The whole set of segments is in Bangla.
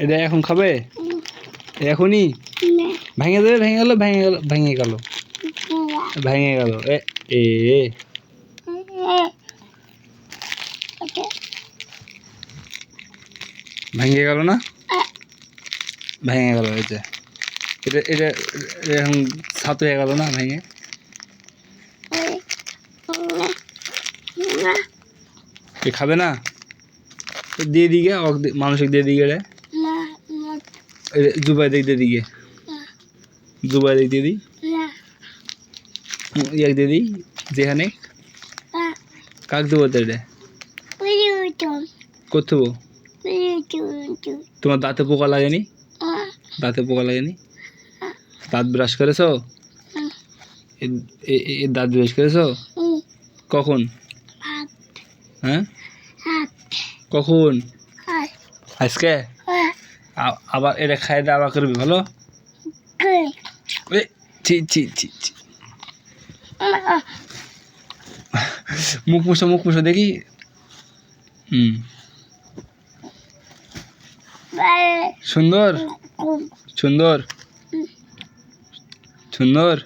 এটা এখন খাবে? এখনই ভেঙে দেবে? ভেঙে গেল, ভেঙে গেল, ভেঙে গেল, ভেঙে গেল। এ ভেঙে গেল না? ভেঙে গেল। এই যে এটা এটা এখন ছাতু হয়ে গেল না ভেঙে? এ খাবে না? দিয়ে দিকে মানুষকে দিয়ে দিকে রে, জুবাই দিক দিয়ে দিকে, জুবাই দিক দিয়ে দিই, ইয়াক দিয়ে দিই যেখানে। কাক দেবো তো এটা করতে? তোমার দাঁতে পোকা লাগেনি? দাঁতে পোকা লাগেনি? দাঁত ব্রাশ করেছো? দাঁত ব্রাশ করেছো কখন? হ্যাঁ কখন? আজকে? আবার এটা খাই দে, আবার করবি ভালো? ছি ছি ছি ছি, মুখ মুছো, মুখ মুছো দেখি। সুন্দর সুন্দর সুন্দর।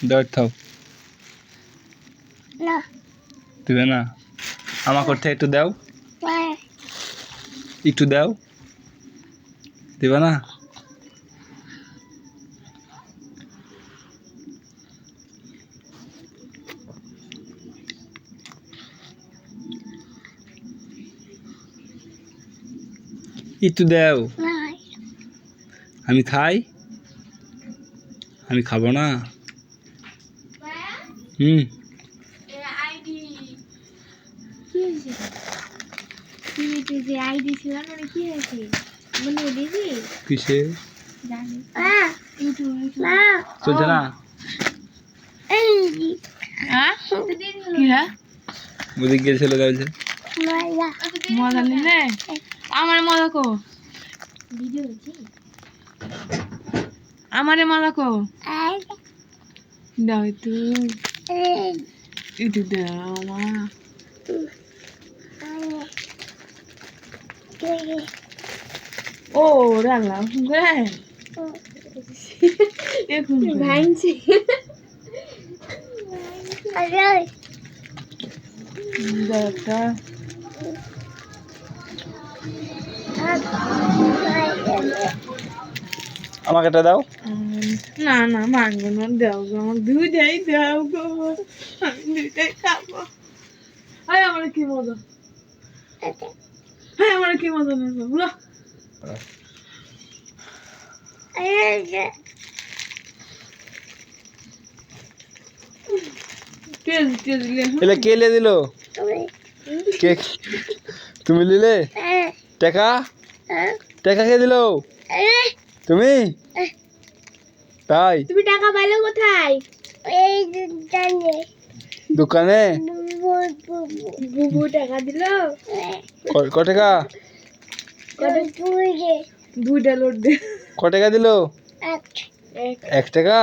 দাও থাও, দিবে না? আমার করতে একটু দাও, একটু দাও, দিবে না? একটু দাও। আমি খাই? আমি খাবো না? কিসে চলছে না? ওদিক গেছিল গাইছে মজা নিলে আমার মজা কো আমারে মজা কো দাও একটু একটু দাও মা। ও রাখলাম এখন ভাঙছি দাদা আমাকে এটা দাও। না না মানবো না, দাও গো আমার দুইটাই দাও গো, আমি দুইটাই খাবো। আরে আমার কি মজা, হ্যাঁ আমার কি মজা নেবো বলো। এলে কে লে দিল? কে? তুমি লিলে? টাকা? টাকা কে দিল? তুমি? তাই? তুমি টাকা পাইলে কোথায়? এই দোকানে। বুবু টাকা দিল। ক টাকা? দুইটা লোড দে। ক টাকা দিল? 1 টাকা?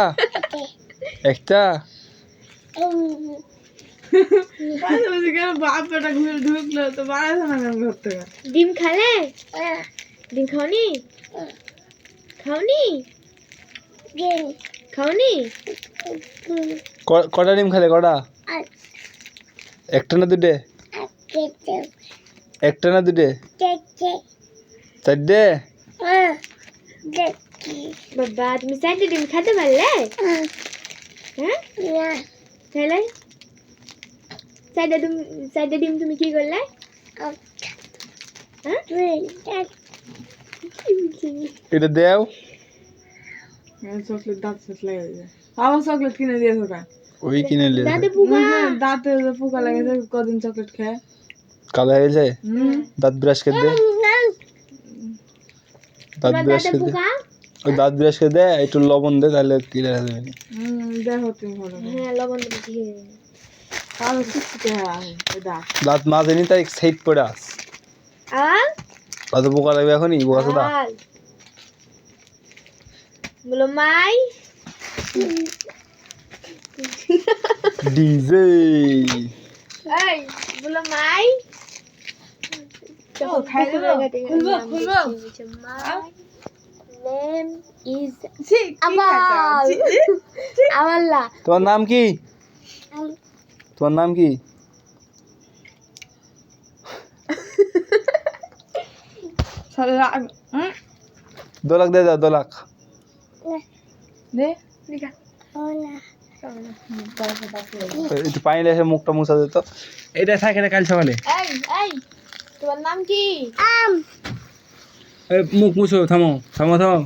একটা? বাপ বেটা ঘুরে ঢুকলো তো বাড়াছে না কেন ঘর থেকে? ডিম খালে? ডিম খাওনি? খাওনি? খাওনি? কটা ডিম খেলে? কটা? একটা না দুটে? একটা না দুটে? চারটে? বাবা তুমি চারটে ডিম খেতে পারলে? হ্যাঁ তাহলে চারটে ডিম তুমি কি করলে? এটা দেও। চকলেট দাঁত লেগে যায়, আবার চকলেট কিনে দিয়েছো কা? ওই কিনে নিয়ে দাঁতে পোকা লেগেছে, কদিন চকলেট খায় কালো হয়ে গেছে। দাঁত ব্রাশ করে দে, দাঁত ব্রাশ করে দে, ওই দাঁত ব্রাশ করে দে, একটু লবণ দে, তাহলে ক্লিয়ার হয়ে যাবে। দেখো তুমি ভালো। হ্যাঁ লবণ দিতে ঠিক হয়ে যাবে। কালো চিকচিকে দাঁত মাজেনি তাই সাইড পড়ে আস। আর কত পোকা লাগবে এখনই? পোকা দাঁত বলো মাই ডিজে এই বলো মাই ও খাই দেবো খুলবো নেম ইজ আমাল আমাল্লা তোমার নাম কি তোমার নাম কি দোলাক দে দাও দোলাক দে লিখা একটু পানি এসে মুখটা মুছা দিত এটা থাকে না কাল সকালে এই এই তোমার নাম কি মুখ মুছো থামো থামো থামো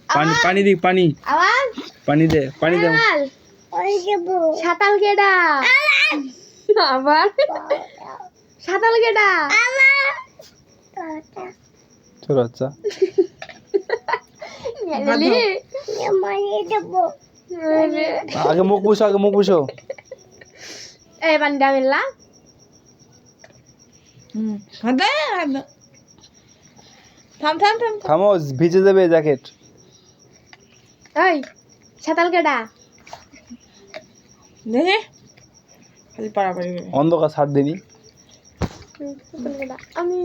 পানি পানি দিক পানি আমাল পানি দে পানি দে আমাল সাতাল কেডা আবার সাতাল কেডা চলো আচ্ছা আগে মুখ মুছো আগে মুখ মুছো এই পানিটা মিললা হাতে হাতে থাম থাম থাম থামো ভিজে যাবে জ্যাকেট এই সাতাল কেডা দেখে খালি পাড়াপাড়ি অন্ধকার ছাড় দিনি আমি